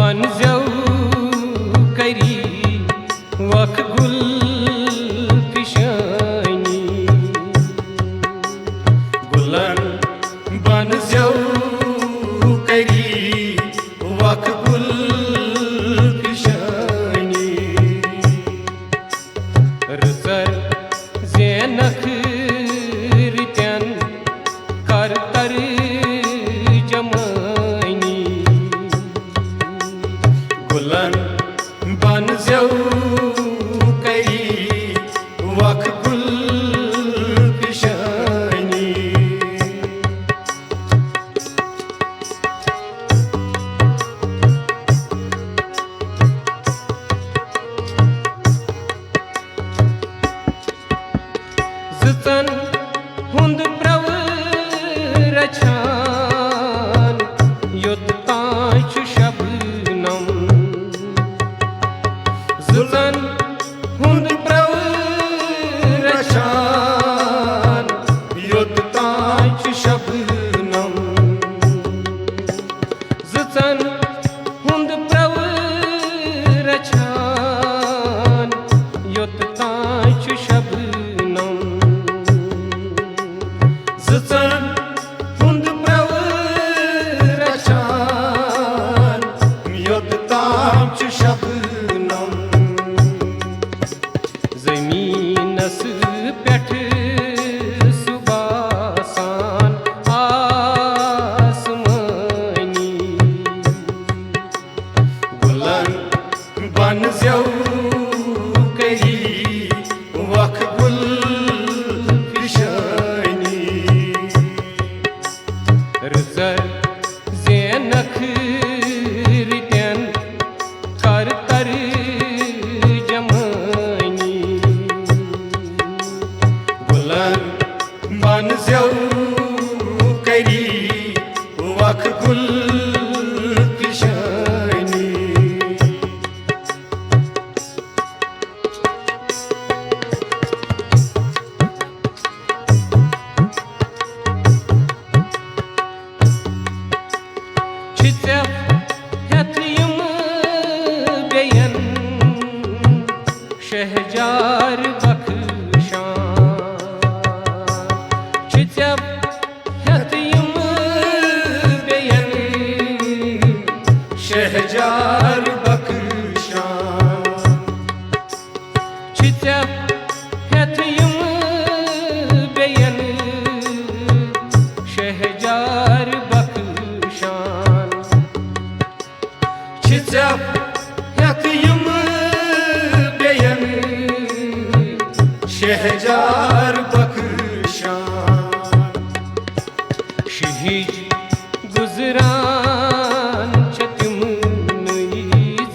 बन जौ करी वख गुल फिशानी गुलन बन जौ करी वख गुल फिशानी रसर ज़ैनख रित्यन कर तर जमानी गुलन बन जौ करी वख गुल फिशानी ज़तन हुंद प्रव रछान युत तांच शबनम ज़तन हुंद प्रव रछान युत तांच शबनम ज़तन हुंद प्रव रछान युत तांच शबनम ज़तन हुंद प्रव रछान युत तांच शबनम ज़मीनस पेठ सुबासान आसमानी गुलन बन जौ करी वख गुल फिशानी रज़र ज़ैनख रित्यन कर तर जमानी गुलन बन जौ करी वख गुल फिशानी छित्यफ हेथ यम बेयन शहजार बख्शान छित्यफ हेथ यम बेयन शहजार बख्शान छित्यफ हेथ यम बेयन शहजार बख्शान छित्यफ हेथ यम बेयन शहजार बख्शान शहीद गुजरान छ तिमनई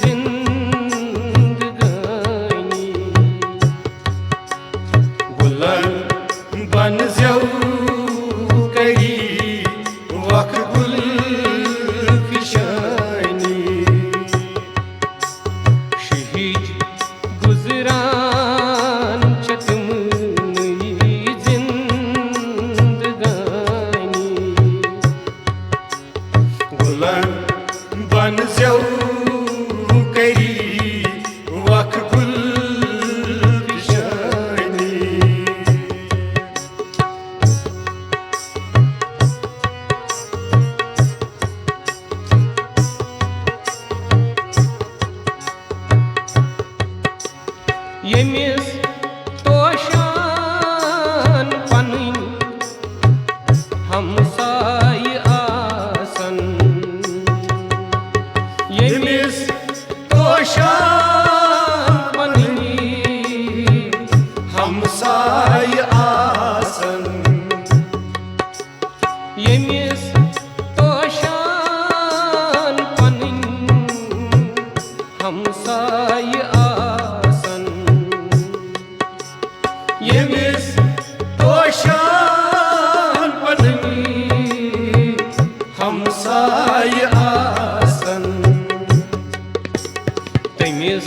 जिंदगानी गुलन बन जौ करी वख गुल फिशानी शहीद गुजरान छ तिमनई जिंदगानी गुलन बन जौ करी वख गुल फिशानी यमिस तोशान पनन हमसाय आसन यमिस तोशान पनन हमसाय आसन यमिस तोशान पनन हमसाय आसन यमिस तोशान पनन हमसाय आसन तमिस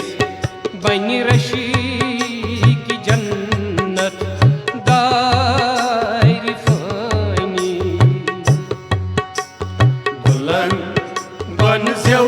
बन रशी की जन्नत दार फानी बुलंद बन जऊ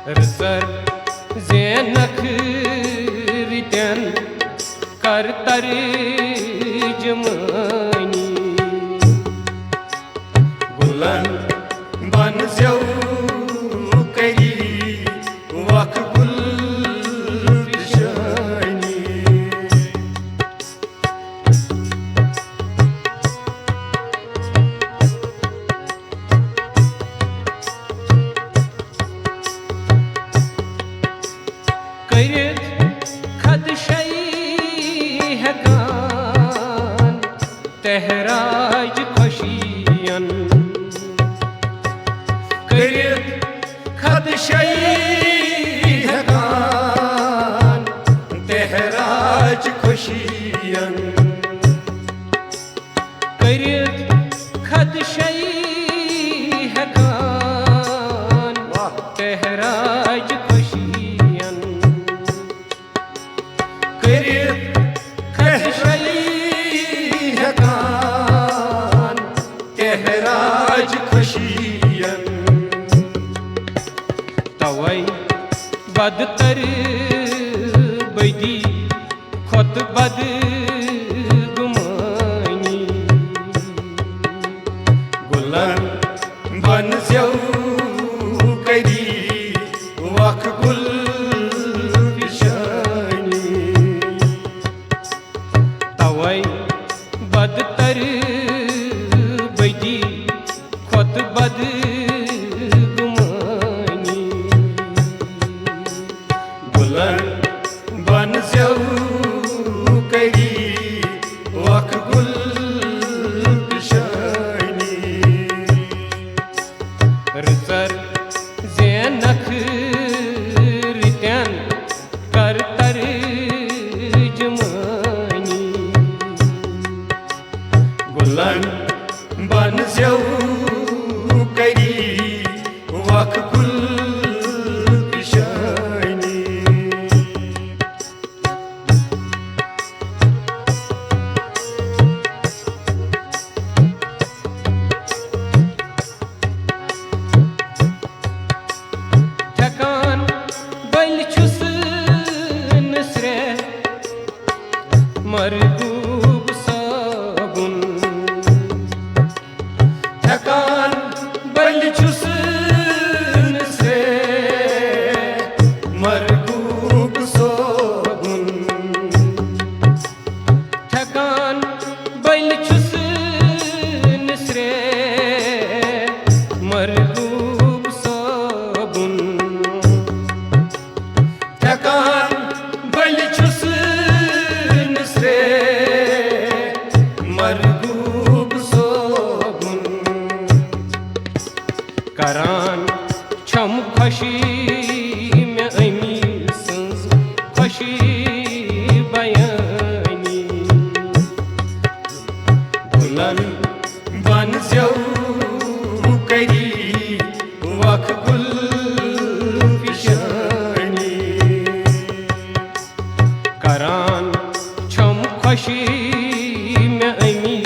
रसर ज़ैनख रितन कर तर्जमानी गुलन बन ज़्यौ करी वक गुल पिशानी करित खदशई हकान तहराज खुशियन करित खदशई हकान तहराज खुशियन करित खदशई हकान तहराज खुशियन करित खदशई हकान तहराज खुशियन तवै बदतर बदी खुद बद गुमानी गुलन बन ज़्यौ करी वक गुल पिशानी तवै बदतर बदी खुद बद गुमानी गुलन बन ज़्यौ करी वक गुल पिशानी रसर ज़ैनख रितन कर तर्जमानी गुलन बन ज़्यौ करी वक गुल पिशानी थकान बल छुस नसरे मरगूब साबुन थकान बल छुस नसरे मरगूब साबुन थकान बल छुस नसरे मरगूब साबुन थकान बल छुस नसरे मरगूब साबुन करान छम खुशी में अमी सन्ज खुशी बयानी गुलन बन ज़्यौ करी वक गुल पिशानी करान छम खुशी में अमी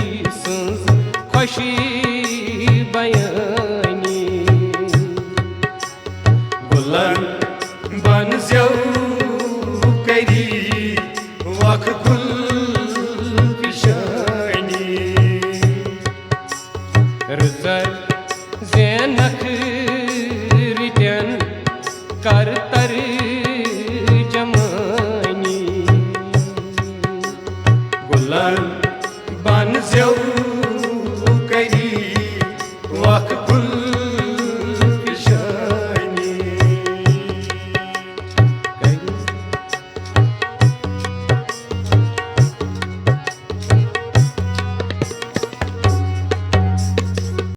सन्ज खुशी बयानी गुलन बन ज़्यौ करी वक गुल पिशानी रसर ज़ैनख रितन कर तर